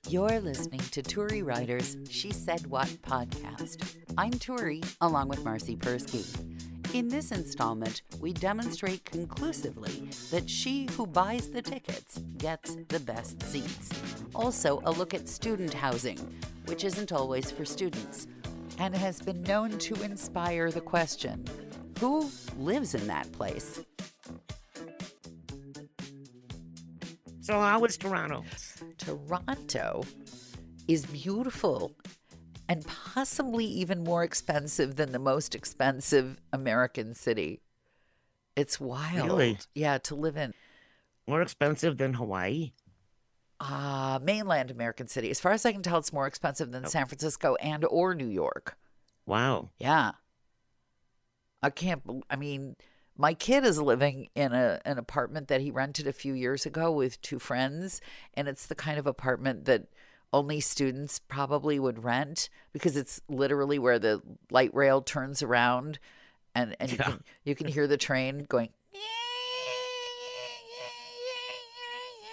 You're listening to Turi Writer's She Said What podcast. I'm Turi, along with Marcy Persky. In this installment, we demonstrate conclusively that she who buys the tickets gets the best seats. Also, a look at student housing, which isn't always for students, and has been known to inspire the question, who lives in that place? So how was Toronto? Toronto is beautiful and possibly even more expensive than the most expensive American city. It's wild. Really? Yeah, to live in. More expensive than Hawaii? Mainland American city. As far as I can tell, it's more expensive than San Francisco and or New York. Wow. Yeah. My kid is living in an apartment that he rented a few years ago with two friends, and it's the kind of apartment that only students probably would rent because it's literally where the light rail turns around, and you can hear the train going.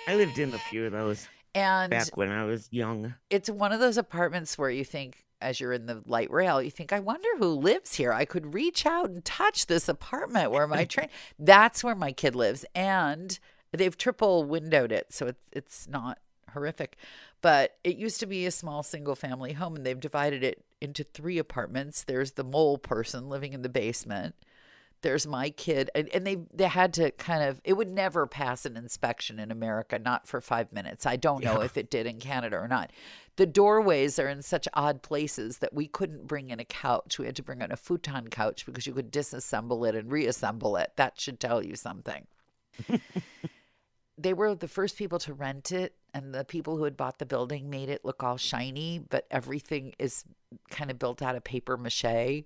I lived in a few of those And back when I was young. it's one of those apartments where you think, as you're in the light rail, you think, I wonder who lives here. I could reach out and touch this apartment where my train. That's where my kid lives. And they've triple windowed it, so it's not horrific. But it used to be a small single family home, and they've divided it into 3 apartments. There's the mole person living in the basement. There's my kid. And they had to it would never pass an inspection in America, not for 5 minutes. I don't know if it did in Canada or not. The doorways are in such odd places that we couldn't bring in a couch. We had to bring in a futon couch because you could disassemble it and reassemble it. That should tell you something. They were the first people to rent it, and the people who had bought the building made it look all shiny, but everything is kind of built out of paper mache.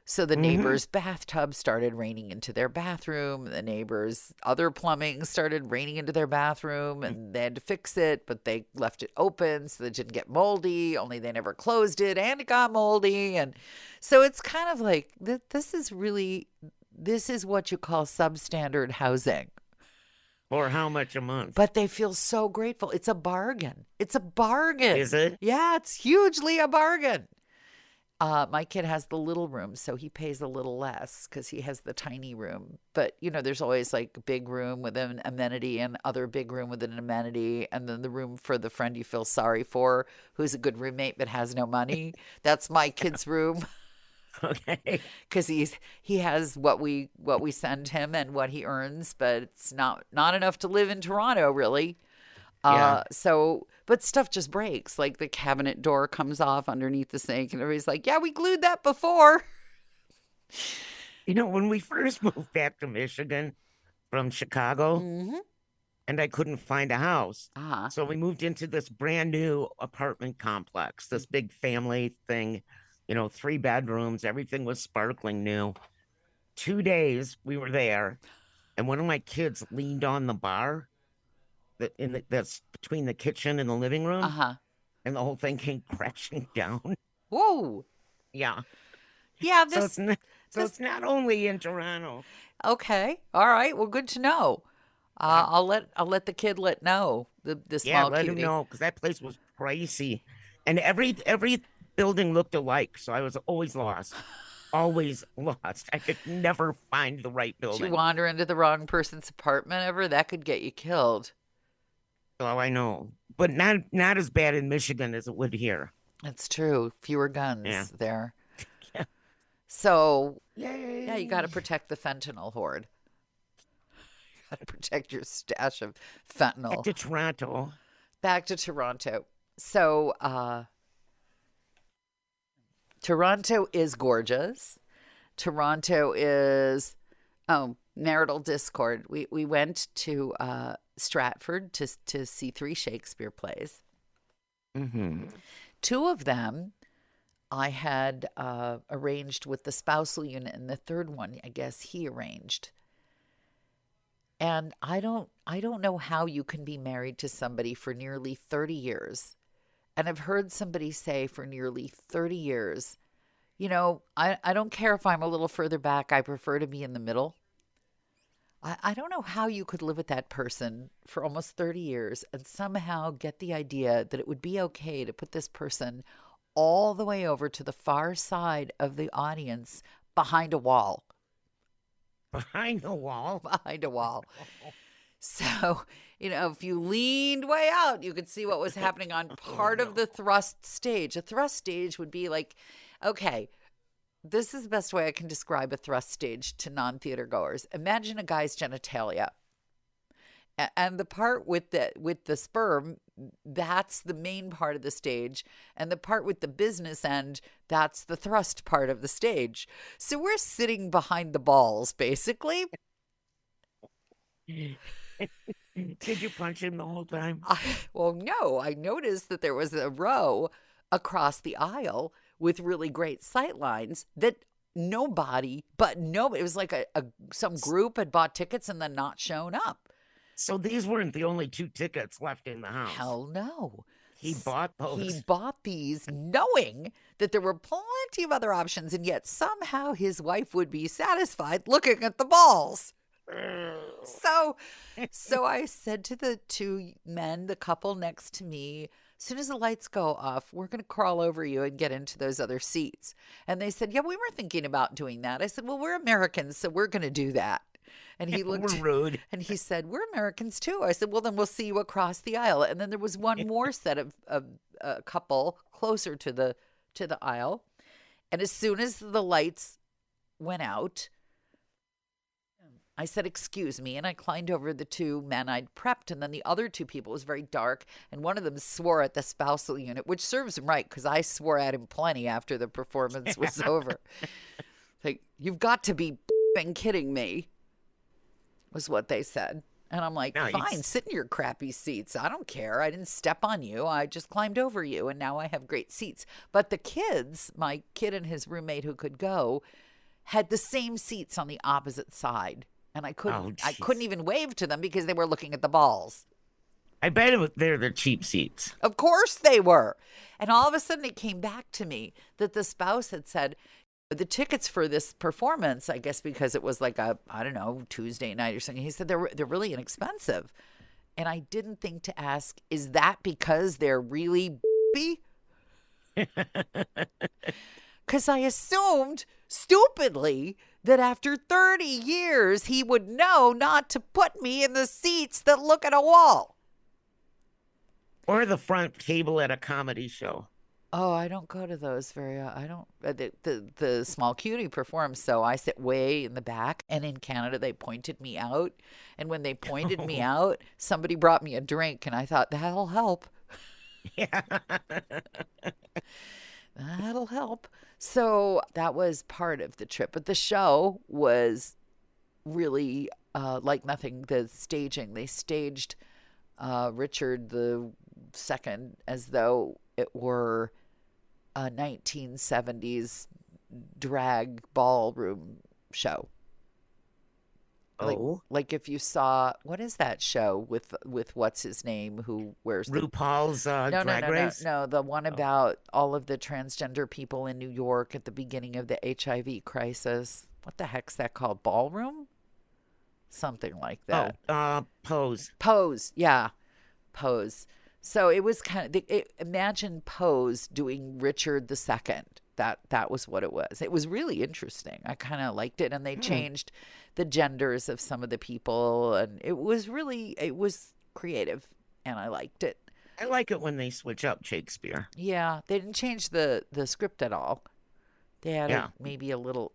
So the neighbor's bathtub started raining into their bathroom. The neighbor's other plumbing started raining into their bathroom, and they had to fix it, but they left it open so that it didn't get moldy, only they never closed it, and it got moldy. And so it's kind of like, this is what you call substandard housing. Or how much a month? But they feel so grateful. It's a bargain. It's a bargain. Is it? Yeah, it's hugely a bargain. My kid has the little room, so he pays a little less because he has the tiny room. But, there's always like a big room with an amenity and other big room with an amenity. And then the room for the friend you feel sorry for, who's a good roommate but has no money. That's my kid's room. Okay. Because he has what we send him and what he earns, but it's not enough to live in Toronto, really. Yeah. But stuff just breaks. Like the cabinet door comes off underneath the sink, and everybody's like, yeah, we glued that before. When we first moved back to Michigan from Chicago, and I couldn't find a house. So we moved into this brand new apartment complex, this big family thing, 3 bedrooms, everything was sparkling new. 2 days we were there, and one of my kids leaned on the bar that's between the kitchen and the living room, and the whole thing came crashing down. Whoa. Yeah. Yeah. It's not only in Toronto. Okay. All right. Well, good to know. I'll let the kid know the small let cutie. him know, because that place was pricey, and every building looked alike, so I was always lost. Always lost. I could never find the right building. Did you wander into the wrong person's apartment ever? That could get you killed. Oh, I know, but not as bad in Michigan as it would here. That's true. Fewer guns there. Yeah. So, Yay. yeah, you got to protect the fentanyl horde. You got to protect your stash of fentanyl. Back to Toronto. So, Toronto is gorgeous. Toronto is, marital discord. We went to Stratford to see 3 Shakespeare plays. 2 of them I had arranged with the spousal unit, and the third one, I guess, he arranged. And I don't know how you can be married to somebody for nearly 30 years. And I've heard somebody say for nearly 30 years, I don't care if I'm a little further back. I prefer to be in the middle. I don't know how you could live with that person for almost 30 years and somehow get the idea that it would be okay to put this person all the way over to the far side of the audience behind a wall. Behind a wall? Behind a wall. So, if you leaned way out, you could see what was happening on part of the thrust stage. A thrust stage would be like, okay, this is the best way I can describe a thrust stage to non-theater goers. Imagine a guy's genitalia. And the part with the sperm, that's the main part of the stage. And the part with the business end, that's the thrust part of the stage. So we're sitting behind the balls, basically. Did you punch him the whole time? Well, no. I noticed that there was a row across the aisle with really great sight lines that nobody, it was like some group had bought tickets and then not shown up. So these weren't the only 2 tickets left in the house. Hell no. He bought those. He bought these knowing that there were plenty of other options, and yet somehow his wife would be satisfied looking at the balls. So I said to the 2 men, the couple next to me, as soon as the lights go off, we're going to crawl over you and get into those other seats. And they said, yeah, we were thinking about doing that. I said, well, we're Americans, so we're going to do that. And he looked We're rude. And he said, we're Americans too. I said, well, then we'll see you across the aisle. And then there was one more set of a couple closer to the aisle. And as soon as the lights went out, I said, excuse me. And I climbed over the 2 men I'd prepped. And then the other 2 people, it was very dark. And one of them swore at the spousal unit, which serves him right, because I swore at him plenty after the performance was over. Like, you've got to be kidding me, was what they said. And I'm like, fine, sit in your crappy seats. I don't care. I didn't step on you. I just climbed over you. And now I have great seats. But the kids, my kid and his roommate who could go, had the same seats on the opposite side. And I couldn't even wave to them because they were looking at the balls. I bet they're the cheap seats. Of course they were. And all of a sudden it came back to me that the spouse had said, the tickets for this performance, I guess because it was like a, I don't know, Tuesday night or something, he said they're really inexpensive. And I didn't think to ask, is that because they're really Because I assumed, stupidly, that after 30 years, he would know not to put me in the seats that look at a wall. Or the front table at a comedy show. Oh, I don't go to those I don't, the Small Cutie performs, so I sit way in the back. And in Canada, they pointed me out. And when they pointed me out, somebody brought me a drink, and I thought, that'll help. Yeah. That'll help. So that was part of the trip. But the show was really like nothing. The staging, they staged Richard II as though it were a 1970s drag ballroom show. Like if you saw, what is that show with what's his name who wears RuPaul's Drag Race? No, the one about all of the transgender people in New York at the beginning of the HIV crisis. What the heck's that called? Ballroom? Something like that. Pose. Pose, yeah. Pose. So it was kind of, imagine Pose doing Richard II. That was what it was. It was really interesting. I kind of liked it. And they changed the genders of some of the people. And it was creative. And I liked it. I like it when they switch up Shakespeare. Yeah. They didn't change the script at all. They had maybe a little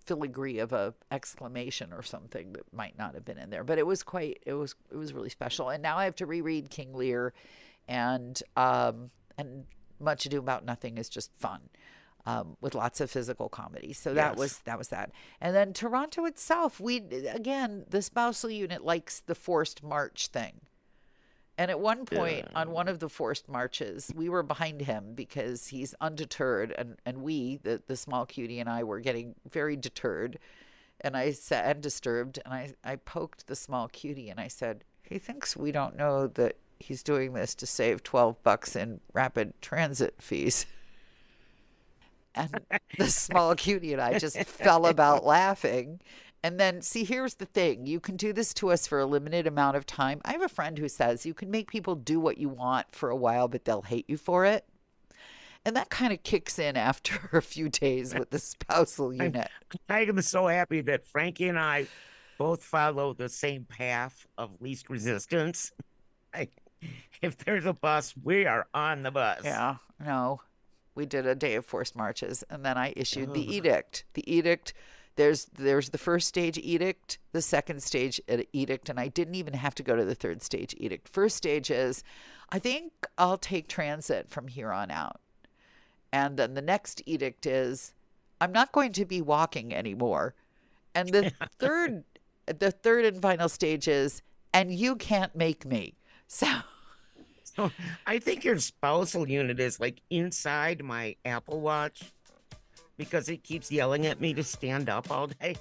filigree of a exclamation or something that might not have been in there. But it was really special. And now I have to reread King Lear and Much Ado About Nothing is just fun, with lots of physical comedy. So that was that. And then Toronto itself, the spousal unit likes the forced march thing. And at one point on one of the forced marches, we were behind him because he's undeterred. And we, the Small Cutie and I, were getting very deterred. And I said, and disturbed. And I poked the Small Cutie and I said, he thinks we don't know that he's doing this to save $12 in rapid transit fees. And the Small Cutie and I just fell about laughing. And then, see, here's the thing. You can do this to us for a limited amount of time. I have a friend who says you can make people do what you want for a while, but they'll hate you for it. And that kind of kicks in after a few days with the spousal unit. I am so happy that Frankie and I both follow the same path of least resistance. If there's a bus, we are on the bus. Yeah, no. We did a day of forced marches, and then I issued the edict. The edict, there's the first stage edict, the second stage edict, and I didn't even have to go to the third stage edict. First stage is, I think I'll take transit from here on out. And then the next edict is, I'm not going to be walking anymore. And the third and final stage is, and you can't make me. So I think your spousal unit is like inside my Apple Watch because it keeps yelling at me to stand up all day.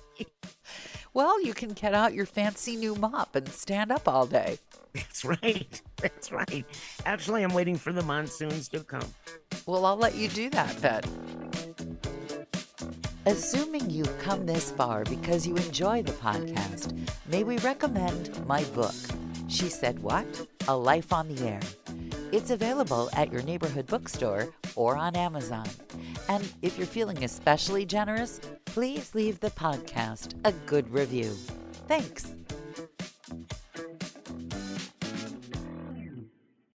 Well, you can get out your fancy new mop and stand up all day. That's right. That's right. Actually, I'm waiting for the monsoons to come. Well, I'll let you do that then. Assuming you've come this far because you enjoy the podcast, may we recommend my book, She Said What? A Life on the Air. It's available at your neighborhood bookstore or on Amazon. And if you're feeling especially generous, please leave the podcast a good review. Thanks.